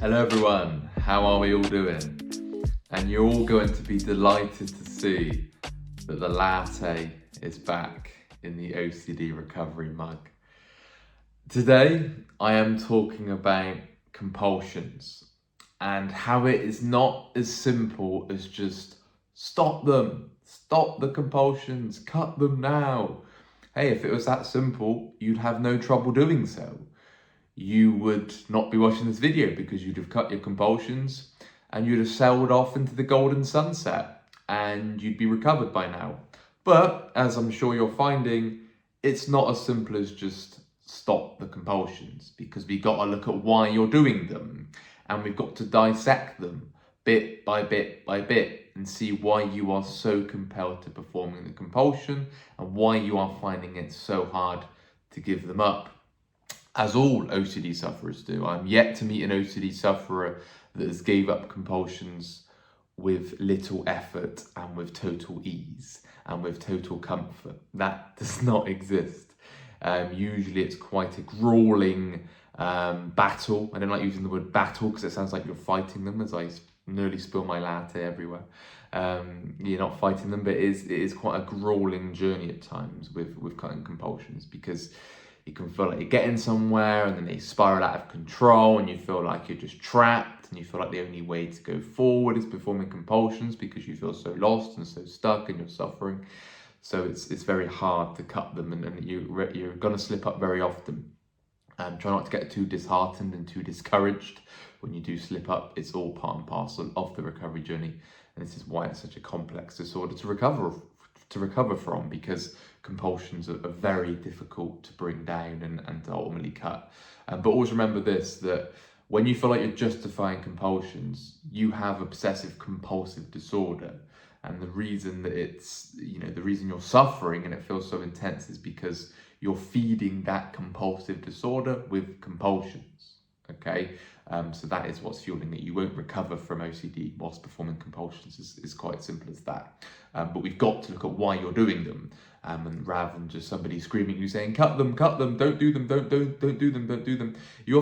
Hello everyone, how are we all doing? And you're all going to be delighted to see that the latte is back in the OCD recovery mug. Today I am talking about compulsions and how it is not as simple as just stop them, stop the compulsions, cut them now. Hey, if it was that simple, you'd have no trouble doing so. You would not be watching this video because you'd have cut your compulsions and you'd have sailed off into the golden sunset and you'd be recovered by now. But as I'm sure you're finding, it's not as simple as just stop the compulsions, because we've got to look at why you're doing them and we've got to dissect them bit by bit by bit and see why you are so compelled to performing the compulsion and why you are finding it so hard to give them up. As all OCD sufferers do. I'm yet to meet an OCD sufferer that has gave up compulsions with little effort and with total ease and with total comfort. That does not exist. Usually it's quite a grueling battle. I don't like using the word battle because it sounds like you're fighting them, as I nearly spill my latte everywhere. You're not fighting them, but it is quite a grueling journey at times with cutting compulsions, because you can feel like you're getting somewhere and then they spiral out of control and you feel like you're just trapped and you feel like the only way to go forward is performing compulsions because you feel so lost and so stuck and you're suffering. So it's very hard to cut them, and you're going to slip up very often. Try not to get too disheartened and too discouraged when you do slip up. It's all part and parcel of the recovery journey, and this is why it's such a complex disorder to recover from, because compulsions are very difficult to bring down and to ultimately cut. But always remember this, that when you feel like you're justifying compulsions, you have obsessive compulsive disorder. And the reason that the reason you're suffering and it feels so intense is because you're feeding that compulsive disorder with compulsions. Okay, so that is what's fueling it. You won't recover from OCD whilst performing compulsions. Is quite simple as that. But we've got to look at why you're doing them, and rather than just somebody screaming at you saying cut them, don't do them, don't do them. You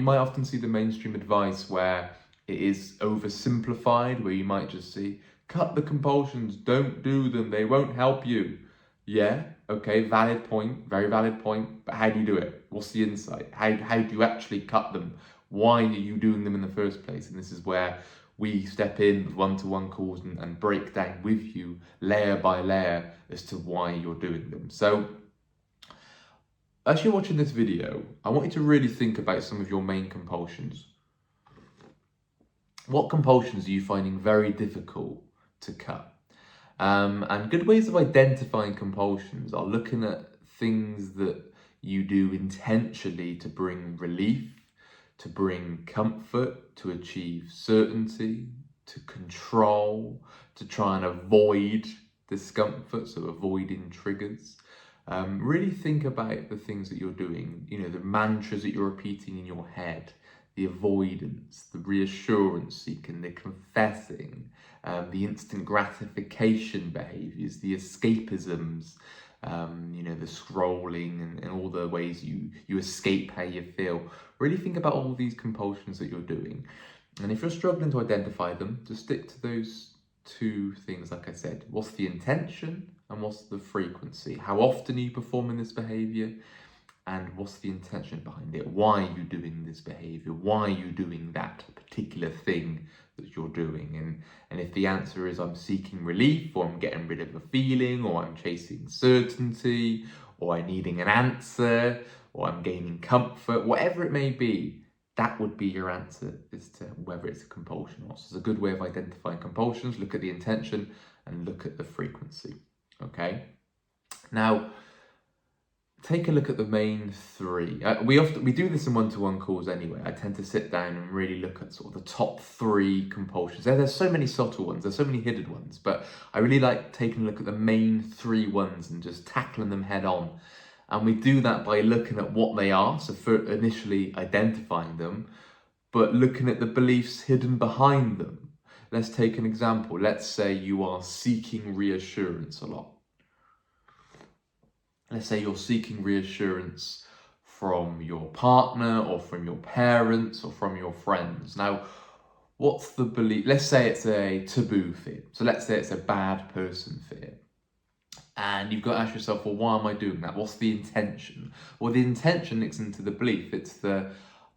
might often see the mainstream advice where it is oversimplified, where you might just see cut the compulsions, don't do them, they won't help you. Yeah, okay, valid point, very valid point, but how do you do it? What's the insight? How do you actually cut them? Why are you doing them in the first place? And this is where we step in with one-to-one calls and break down with you layer by layer as to why you're doing them. So as you're watching this video, I want you to really think about some of your main compulsions. What compulsions are you finding very difficult to cut? And good ways of identifying compulsions are looking at things that you do intentionally to bring relief, to bring comfort, to achieve certainty, to control, to try and avoid discomfort, so avoiding triggers. Really think about the things that you're doing, the mantras that you're repeating in your head, the avoidance, the reassurance seeking, the confessing, the instant gratification behaviours, the escapisms, the scrolling and all the ways you escape how you feel. Really think about all these compulsions that you're doing. And if you're struggling to identify them, just stick to those two things, like I said. What's the intention and what's the frequency? How often are you performing this behaviour? And what's the intention behind it? Why are you doing this behavior? Why are you doing that particular thing that you're doing? And if the answer is I'm seeking relief, or I'm getting rid of a feeling, or I'm chasing certainty, or I'm needing an answer, or I'm gaining comfort, whatever it may be, that would be your answer as to whether it's a compulsion or not. So it's a good way of identifying compulsions. Look at the intention and look at the frequency. Okay? Now, take a look at the main three. We do this in one-to-one calls anyway. I tend to sit down and really look at sort of the top three compulsions. There's so many subtle ones, there's so many hidden ones, but I really like taking a look at the main three ones and just tackling them head on. And we do that by looking at what they are, so for initially identifying them, but looking at the beliefs hidden behind them. Let's take an example. Let's say you are seeking reassurance a lot. Let's say you're seeking reassurance from your partner or from your parents or from your friends. Now, what's the belief? Let's say it's a taboo fear. So let's say it's a bad person fear. And you've got to ask yourself, well, why am I doing that? What's the intention? Well, the intention is into the belief. It's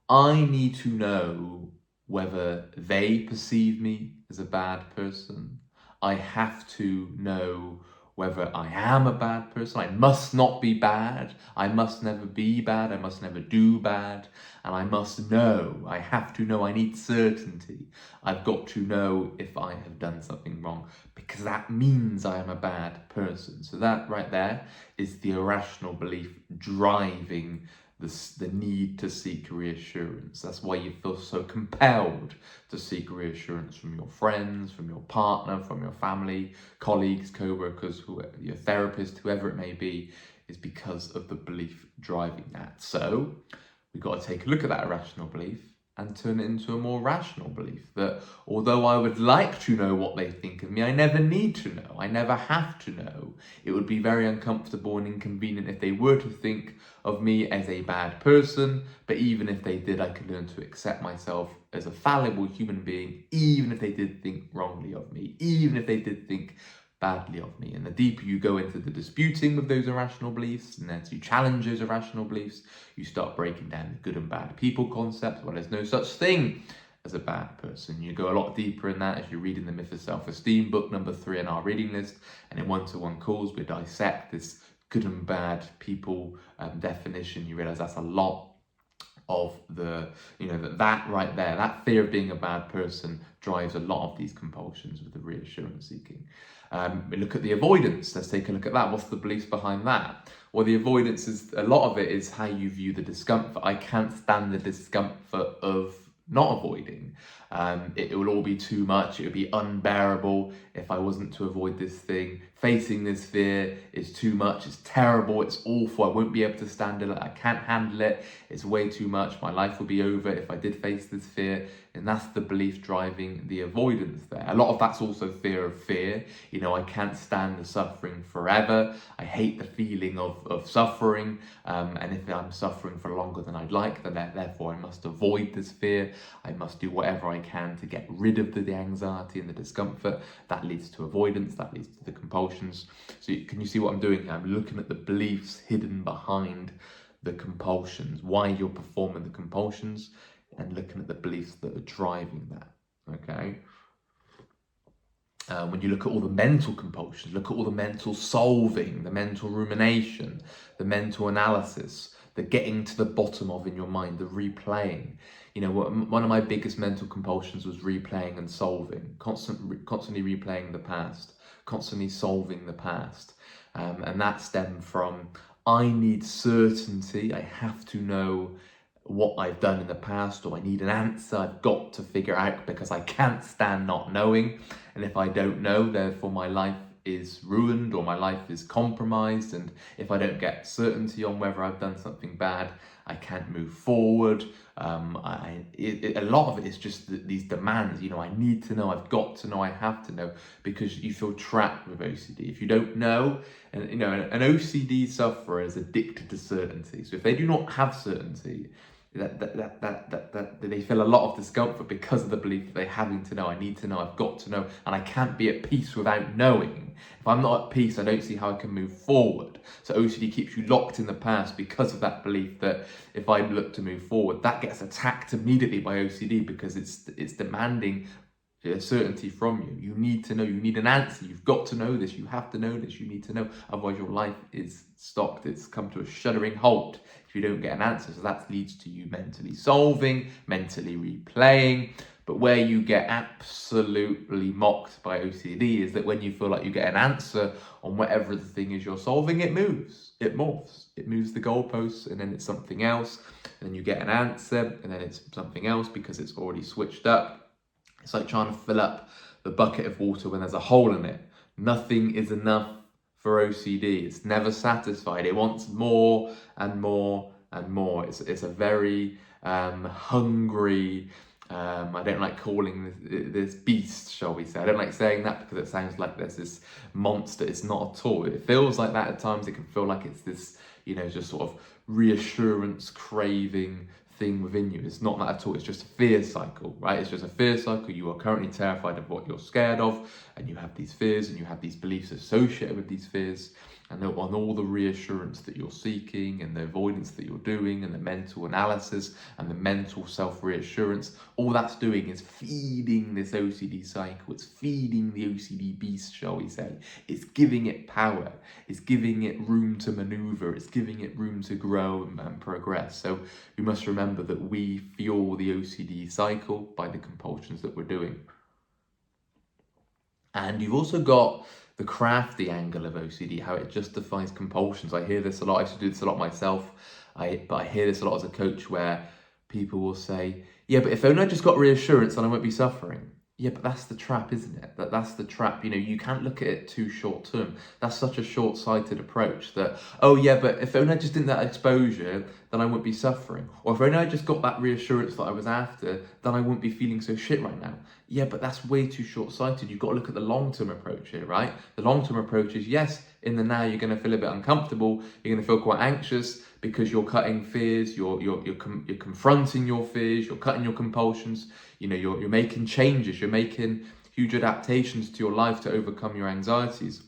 I need to know whether they perceive me as a bad person. I have to know whether I am a bad person. I must not be bad. I must never be bad. I must never do bad. And I must know. I have to know. I need certainty. I've got to know if I have done something wrong, because that means I am a bad person. So that right there is the irrational belief driving the need to seek reassurance. That's why you feel so compelled to seek reassurance from your friends, from your partner, from your family, colleagues, co-workers, your therapist, whoever it may be, is because of the belief driving that. So we've got to take a look at that irrational belief and turn it into a more rational belief that although I would like to know what they think of me, I never need to know. I never have to know. It would be very uncomfortable and inconvenient if they were to think of me as a bad person, but even if they did, I could learn to accept myself as a fallible human being, even if they did think wrongly of me, even if they did think badly of me. And the deeper you go into the disputing with those irrational beliefs, and as you challenge those irrational beliefs, you start breaking down the good and bad people concept. Well, there's no such thing as a bad person. You go a lot deeper in that as you're reading the Myth of Self-Esteem, book number 3 on our reading list. And in one-to-one calls, we dissect this good and bad people definition. You realize that's a lot of the, that right there, that fear of being a bad person drives a lot of these compulsions with the reassurance seeking. We look at the avoidance. Let's take a look at that. What's the beliefs behind that? Well, the avoidance is, a lot of it is how you view the discomfort. I can't stand the discomfort of not avoiding. It will all be too much. It would be unbearable if I wasn't to avoid this thing. Facing this fear is too much. It's terrible. It's awful. I won't be able to stand it. I can't handle it. It's way too much. My life will be over if I did face this fear. And that's the belief driving the avoidance there. A lot of that's also fear of fear. I can't stand the suffering forever. I hate the feeling of suffering. And if I'm suffering for longer than I'd like, then therefore I must avoid this fear. I must do whatever I can to get rid of the anxiety and the discomfort. That leads to avoidance. That leads to the compulsions. So can you see what I'm doing here? I'm looking at the beliefs hidden behind the compulsions, why you're performing the compulsions, and looking at the beliefs that are driving that, okay? When you look at all the mental compulsions, look at all the mental solving, the mental rumination, the mental analysis, the getting to the bottom of in your mind, the replaying. One of my biggest mental compulsions was replaying and solving, constantly replaying the past, constantly solving the past. And that stemmed from, I need certainty. I have to know what I've done in the past, or I need an answer I've got to figure out because I can't stand not knowing. And if I don't know, therefore my life is ruined or my life is compromised. And if I don't get certainty on whether I've done something bad, I can't move forward. A lot of it is just these demands. I need to know, I've got to know, I have to know, because you feel trapped with OCD. If you don't know, and an OCD sufferer is addicted to certainty. So if they do not have certainty, that they feel a lot of discomfort because of the belief that they're having to know. I need to know, I've got to know, and I can't be at peace without knowing. If I'm not at peace, I don't see how I can move forward. So OCD keeps you locked in the past because of that belief that if I look to move forward, that gets attacked immediately by OCD because it's demanding certainty from you. You need to know, you need an answer, you've got to know this, you have to know this, you need to know, otherwise your life is stopped, it's come to a shuddering halt if you don't get an answer. So that leads to you mentally solving, mentally replaying. But where you get absolutely mocked by OCD is that when you feel like you get an answer on whatever the thing is you're solving, it moves, it morphs, it moves the goalposts, and then it's something else, and then you get an answer, and then it's something else because it's already switched up. It's like trying to fill up the bucket of water when there's a hole in it. Nothing is enough for OCD. It's never satisfied. It wants more and more and more. It's a very hungry, I don't like calling this beast, shall we say. I don't like saying that because it sounds like there's this monster. It's not at all. It feels like that at times. It can feel like it's this, just sort of reassurance craving thing within you. It's not that at all. It's just a fear cycle, right? It's just a fear cycle. You are currently terrified of what you're scared of, and you have these fears and you have these beliefs associated with these fears, and on all the reassurance that you're seeking and the avoidance that you're doing and the mental analysis and the mental self-reassurance, all that's doing is feeding this OCD cycle. It's feeding the OCD beast, shall we say. It's giving it power. It's giving it room to maneuver. It's giving it room to grow and progress. So we must remember that we fuel the OCD cycle by the compulsions that we're doing. And you've also got the crafty angle of OCD, how it justifies compulsions. I hear this a lot. I used to do this a lot myself. But I hear this a lot as a coach, where people will say, yeah, but if only I just got reassurance, then I won't be suffering. Yeah, but that's the trap, isn't it? That's the trap. You can't look at it too short term. That's such a short-sighted approach that, oh yeah, but if only I just did that exposure, then I won't be suffering. Or if only I just got that reassurance that I was after, then I wouldn't be feeling so shit right now. Yeah, but that's way too short-sighted. You've got to look at the long-term approach here, right? The long-term approach is, yes, in the now you're going to feel a bit uncomfortable. You're going to feel quite anxious because you're cutting fears. You're confronting your fears. You're cutting your compulsions. You're making changes. You're making huge adaptations to your life to overcome your anxieties.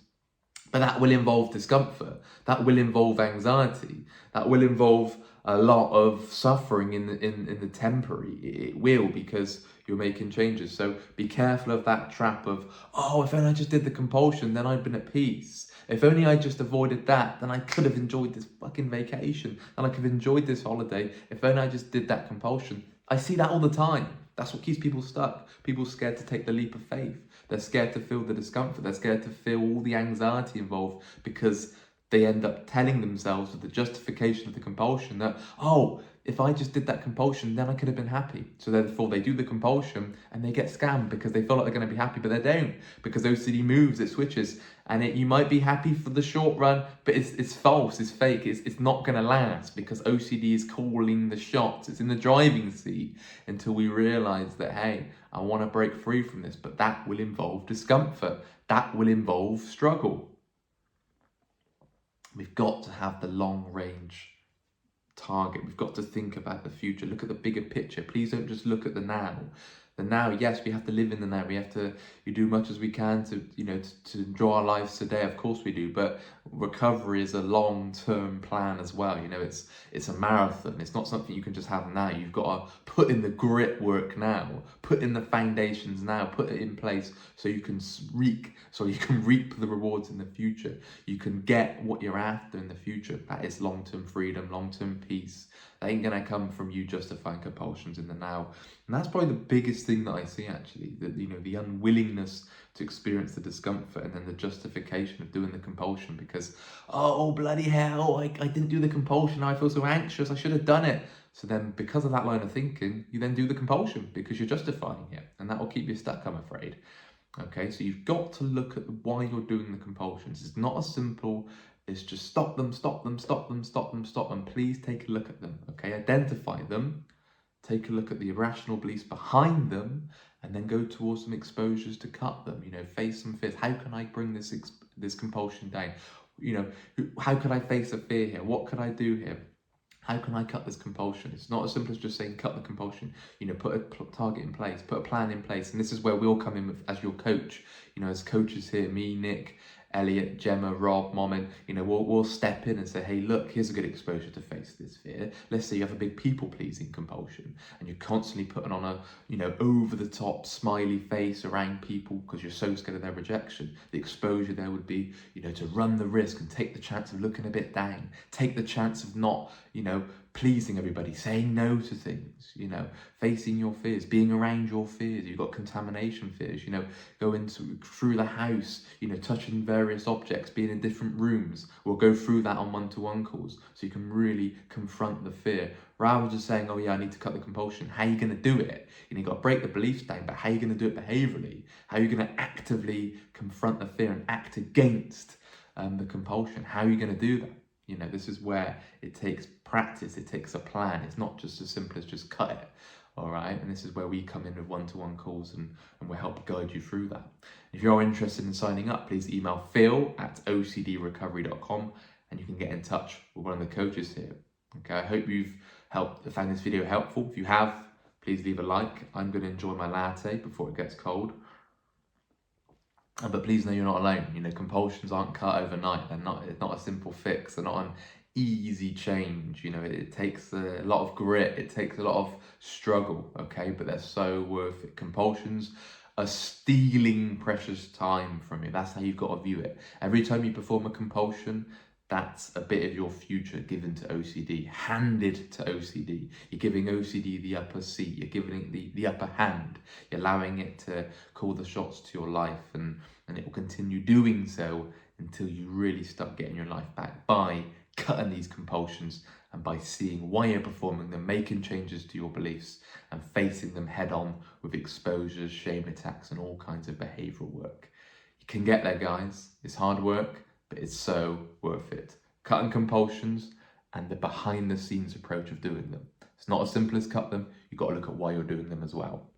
But that will involve discomfort. That will involve anxiety. That will involve a lot of suffering in the temporary. It will, because you're making changes. So be careful of that trap of, oh, if only I just did the compulsion, then I'd been at peace. If only I just avoided that, then I could have enjoyed this fucking vacation. And I could have enjoyed this holiday. If only I just did that compulsion. I see that all the time. That's what keeps people stuck. People scared to take the leap of faith. They're scared to feel the discomfort. They're scared to feel all the anxiety involved, because they end up telling themselves with the justification of the compulsion that, oh, if I just did that compulsion, then I could have been happy. So therefore they do the compulsion and they get scammed because they feel like they're going to be happy, but they don't, because OCD moves, it switches, and you might be happy for the short run, but it's false, it's fake, it's not going to last, because OCD is calling the shots. It's in the driving seat until we realize that, hey, I want to break free from this, but that will involve discomfort. That will involve struggle. We've got to have the long range target. We've got to think about the future. Look at the bigger picture. Please don't just look at the now. The now, yes, we have to live in the now. We have to do much as we can to to enjoy our lives today. Of course we do, but recovery is a long-term plan as well. It's a marathon. It's not something you can just have now. You've got to put in the grit work now, put in the foundations now, put it in place so you can reap the rewards in the future. You can get what you're after in the future. That is long-term freedom, long-term peace. That ain't gonna come from you justifying compulsions in the now. And that's probably the biggest thing that I see, actually, that the unwillingness to experience the discomfort, and then the justification of doing the compulsion because, oh bloody hell, I didn't do the compulsion, I feel so anxious, I should have done it. So then, because of that line of thinking, you then do the compulsion because you're justifying it, and that will keep you stuck, I'm afraid. Okay, so you've got to look at why you're doing the compulsions. It's not as simple as just stop them. Please take a look at them, okay? Identify them, take a look at the irrational beliefs behind them, and then go towards some exposures to cut them. Face some fears. How can I bring this compulsion down? How could I face a fear here? What could I do here? How can I cut this compulsion? It's not as simple as just saying cut the compulsion. Put a target in place, put a plan in place. And this is where we'll come in as your coach. As coaches here, me, Nick, Elliot, Gemma, Rob, Momin, we'll step in and say, hey, look, here's a good exposure to face this fear. Let's say you have a big people-pleasing compulsion and you're constantly putting on a, over-the-top smiley face around people because you're so scared of their rejection. The exposure there would be, to run the risk and take the chance of looking a bit down, take the chance of not, pleasing everybody, saying no to things, facing your fears, being around your fears. You've got contamination fears, going through the house, touching various objects, being in different rooms. We'll go through that on one-to-one calls so you can really confront the fear rather than just saying, oh yeah, I need to cut the compulsion. How are you going to do it? You've got to break the beliefs down, but how are you going to do it behaviorally? How are you going to actively confront the fear and act against the compulsion? How are you going to do that? This is where it takes practice, it takes a plan. It's not just as simple as just cut it, all right? And this is where we come in with one-to-one calls and we'll help guide you through that. If you're interested in signing up, please email phil@ocdrecovery.com and you can get in touch with one of the coaches here, Okay, I hope you've found this video helpful. If you have, please leave a like. I'm going to enjoy my latte before it gets cold. But please know you're not alone. You know, compulsions aren't cut overnight. It's not a simple fix. They're not an easy change. You know, it takes a lot of grit. It takes a lot of struggle, okay? But they're so worth it. Compulsions are stealing precious time from you. That's how you've got to view it. Every time you perform a compulsion, that's a bit of your future given to OCD, handed to OCD. You're giving OCD the upper seat, you're giving it the upper hand, you're allowing it to call the shots to your life, and it will continue doing so until you really start getting your life back by cutting these compulsions and by seeing why you're performing them, making changes to your beliefs and facing them head on with exposures, shame attacks and all kinds of behavioural work. You can get there, guys. It's hard work, but it's so worth it. Cutting compulsions and the behind the scenes approach of doing them. It's not as simple as cut them. You've got to look at why you're doing them as well.